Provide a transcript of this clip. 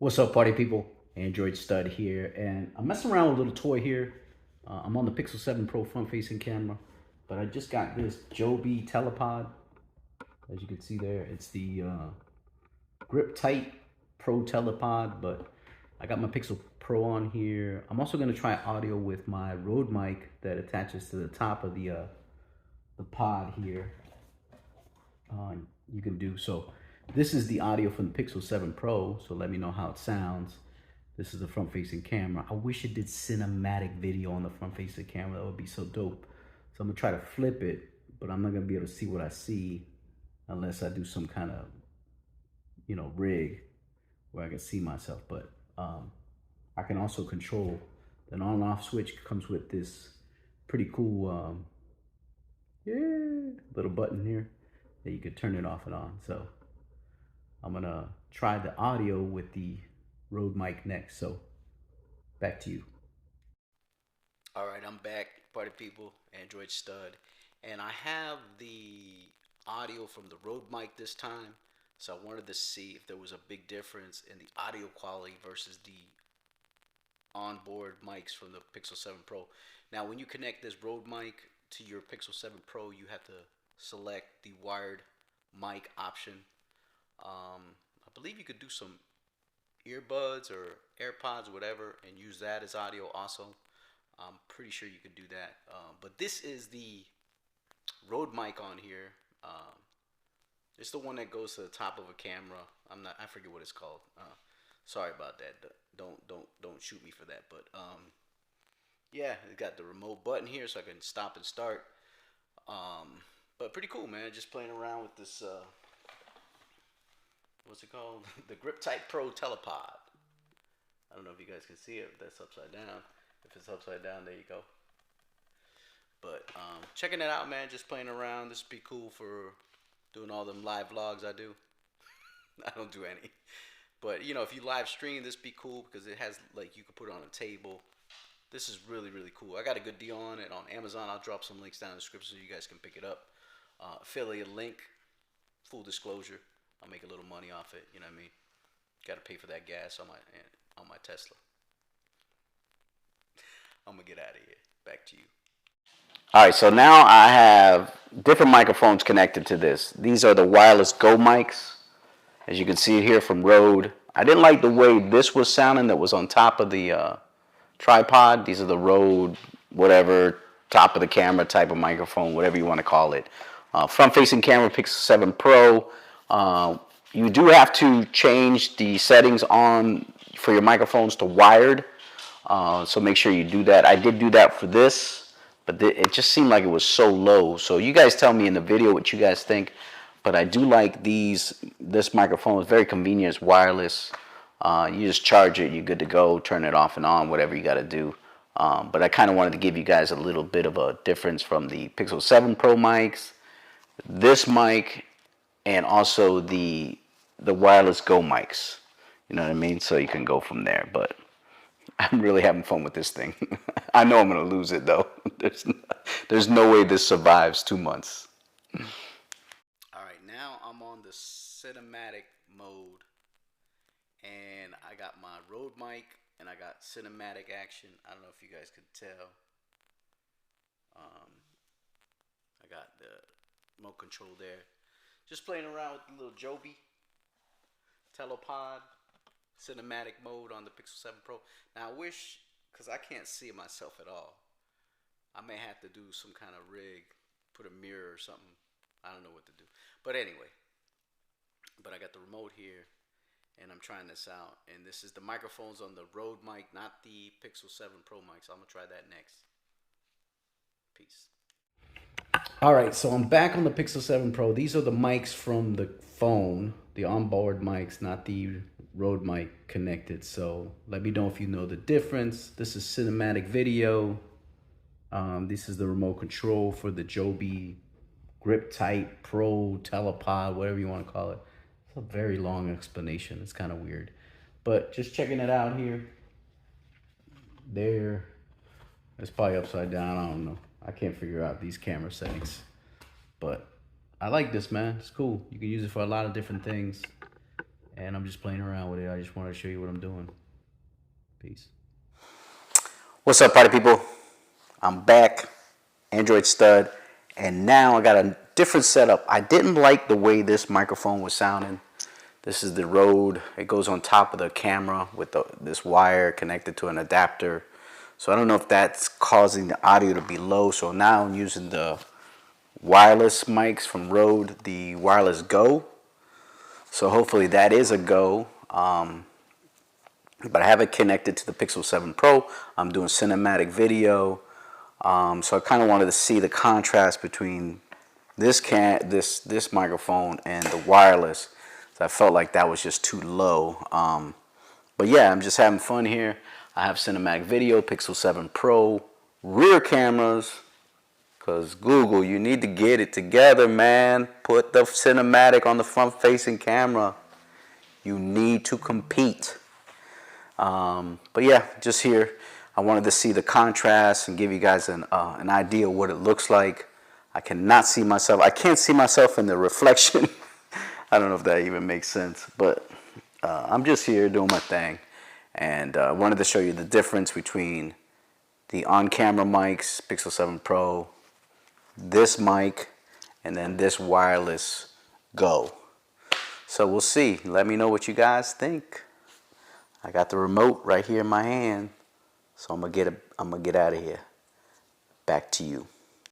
What's up, party people? Android Stud here, and I'm messing around with a little toy here. I'm on the Pixel 7 Pro front-facing camera, but I just got this Joby TelePOD. As you can see there, it's the GripTight-PRO TelePOD, but I got my Pixel Pro on here. I'm also going to try audio with my Rode mic that attaches to the top of the pod here. You can do so. This is the audio from the Pixel 7 Pro, so let me know how it sounds. This is the front-facing camera. I wish it did cinematic video on the front-facing camera. That would be so dope. So I'm gonna try to flip it, but I'm not gonna be able to see what I see unless I do some kind of, rig where I can see myself. But I can also control the on and off switch. Comes with this pretty cool, little button here that you could turn it off and on. So I'm gonna try the audio with the Rode mic next. So back to you. All right, I'm back, party people, Android Stud, and I have the audio from the Rode mic this time. So I wanted to see if there was a big difference in the audio quality versus the onboard mics from the Pixel 7 Pro. Now, when you connect this Rode mic to your Pixel 7 Pro, you have to select the wired mic option. I believe you could do some earbuds or AirPods or whatever and use that as audio also. I'm pretty sure you could do that. But this is the Rode mic on here. It's the one that goes to the top of a camera. I forget what it's called. Sorry about that. Don't shoot me for that. But yeah, it got the remote button here so I can stop and start. But pretty cool, man. Just playing around with this what's it called? The GripTight-PRO TelePOD. I don't know if you guys can see it. If that's upside down. If it's upside down, there you go. But checking it out, man. Just playing around. This would be cool for doing all them live vlogs I do. I don't do any. But, if you live stream, this would be cool because it has, you could put it on a table. This is really, really cool. I got a good deal on it on Amazon. I'll drop some links down in the description so you guys can pick it up. Affiliate link. Full disclosure. I'll make a little money off it, you know what I mean? Got to pay for that gas on my Tesla. I'm gonna get out of here. Back to you. All right, so now I have different microphones connected to this. These are the wireless Go mics, as you can see here from Rode. I didn't like the way this was sounding that was on top of the tripod. These are the Rode, whatever, top of the camera type of microphone, whatever you want to call it. Front-facing camera, Pixel 7 Pro. You do have to change the settings on for your microphones to wired, so make sure you do that. I did do that for this, but it just seemed like it was so low. So you guys tell me in the video what you guys think. But I do like this microphone. It's very convenient. It's wireless. You just charge it. You're good to go. Turn it off and on, whatever you got to do. But I kind of wanted to give you guys a little bit of a difference from the Pixel 7 Pro mics, this mic, and also the wireless Go mics. You know what I mean? So you can go from there. But I'm really having fun with this thing. I know I'm going to lose it, though. There's no way this survives 2 months. All right, now I'm on the cinematic mode. And I got my Rode mic and I got cinematic action. I don't know if you guys could tell. I got the remote control there. Just playing around with the little Joby TelePOD cinematic mode on the Pixel 7 Pro. Now I wish, because I can't see myself at all, I may have to do some kind of rig, put a mirror or something. I don't know what to do. But anyway, but I got the remote here and I'm trying this out. And this is the microphones on the Rode mic, not the Pixel 7 Pro mic. So I'm going to try that next. Peace. All right, so I'm back on the Pixel 7 Pro. These are the mics from the phone, the onboard mics, not the Rode mic connected. So let me know if you know the difference. This is cinematic video. This is the remote control for the Joby GripTight-PRO TelePOD, whatever you want to call it. It's a very long explanation. It's kind of weird. But just checking it out here. There. It's probably upside down. I don't know. I can't figure out these camera settings. But I like this, man. It's cool. You can use it for a lot of different things. and I'm just playing around with it. I just wanted to show you what I'm doing. Peace. What's up, party people? I'm back, Android stud, and now I got a different setup. I didn't like the way this microphone was sounding. This is the Rode. It goes on top of the camera with this wire connected to an adapter. So I don't know if that's causing the audio to be low. So now I'm using the wireless mics from Rode, the Wireless Go. So hopefully that is a go. But I have it connected to the Pixel 7 Pro. I'm doing cinematic video. So I kind of wanted to see the contrast between this microphone and the wireless. So I felt like that was just too low. But yeah, I'm just having fun here. I have cinematic video, Pixel 7 Pro, rear cameras. Because Google, you need to get it together, man. Put the cinematic on the front-facing camera. You need to compete. But yeah, just here. I wanted to see the contrast and give you guys an idea of what it looks like. I cannot see myself. I can't see myself in the reflection. I don't know if that even makes sense. But I'm just here doing my thing. And I wanted to show you the difference between the on-camera mics, Pixel 7 Pro, this mic, and then this wireless Go. So we'll see. Let me know what you guys think. I got the remote right here in my hand, so I'm gonna get out of here. Back to you.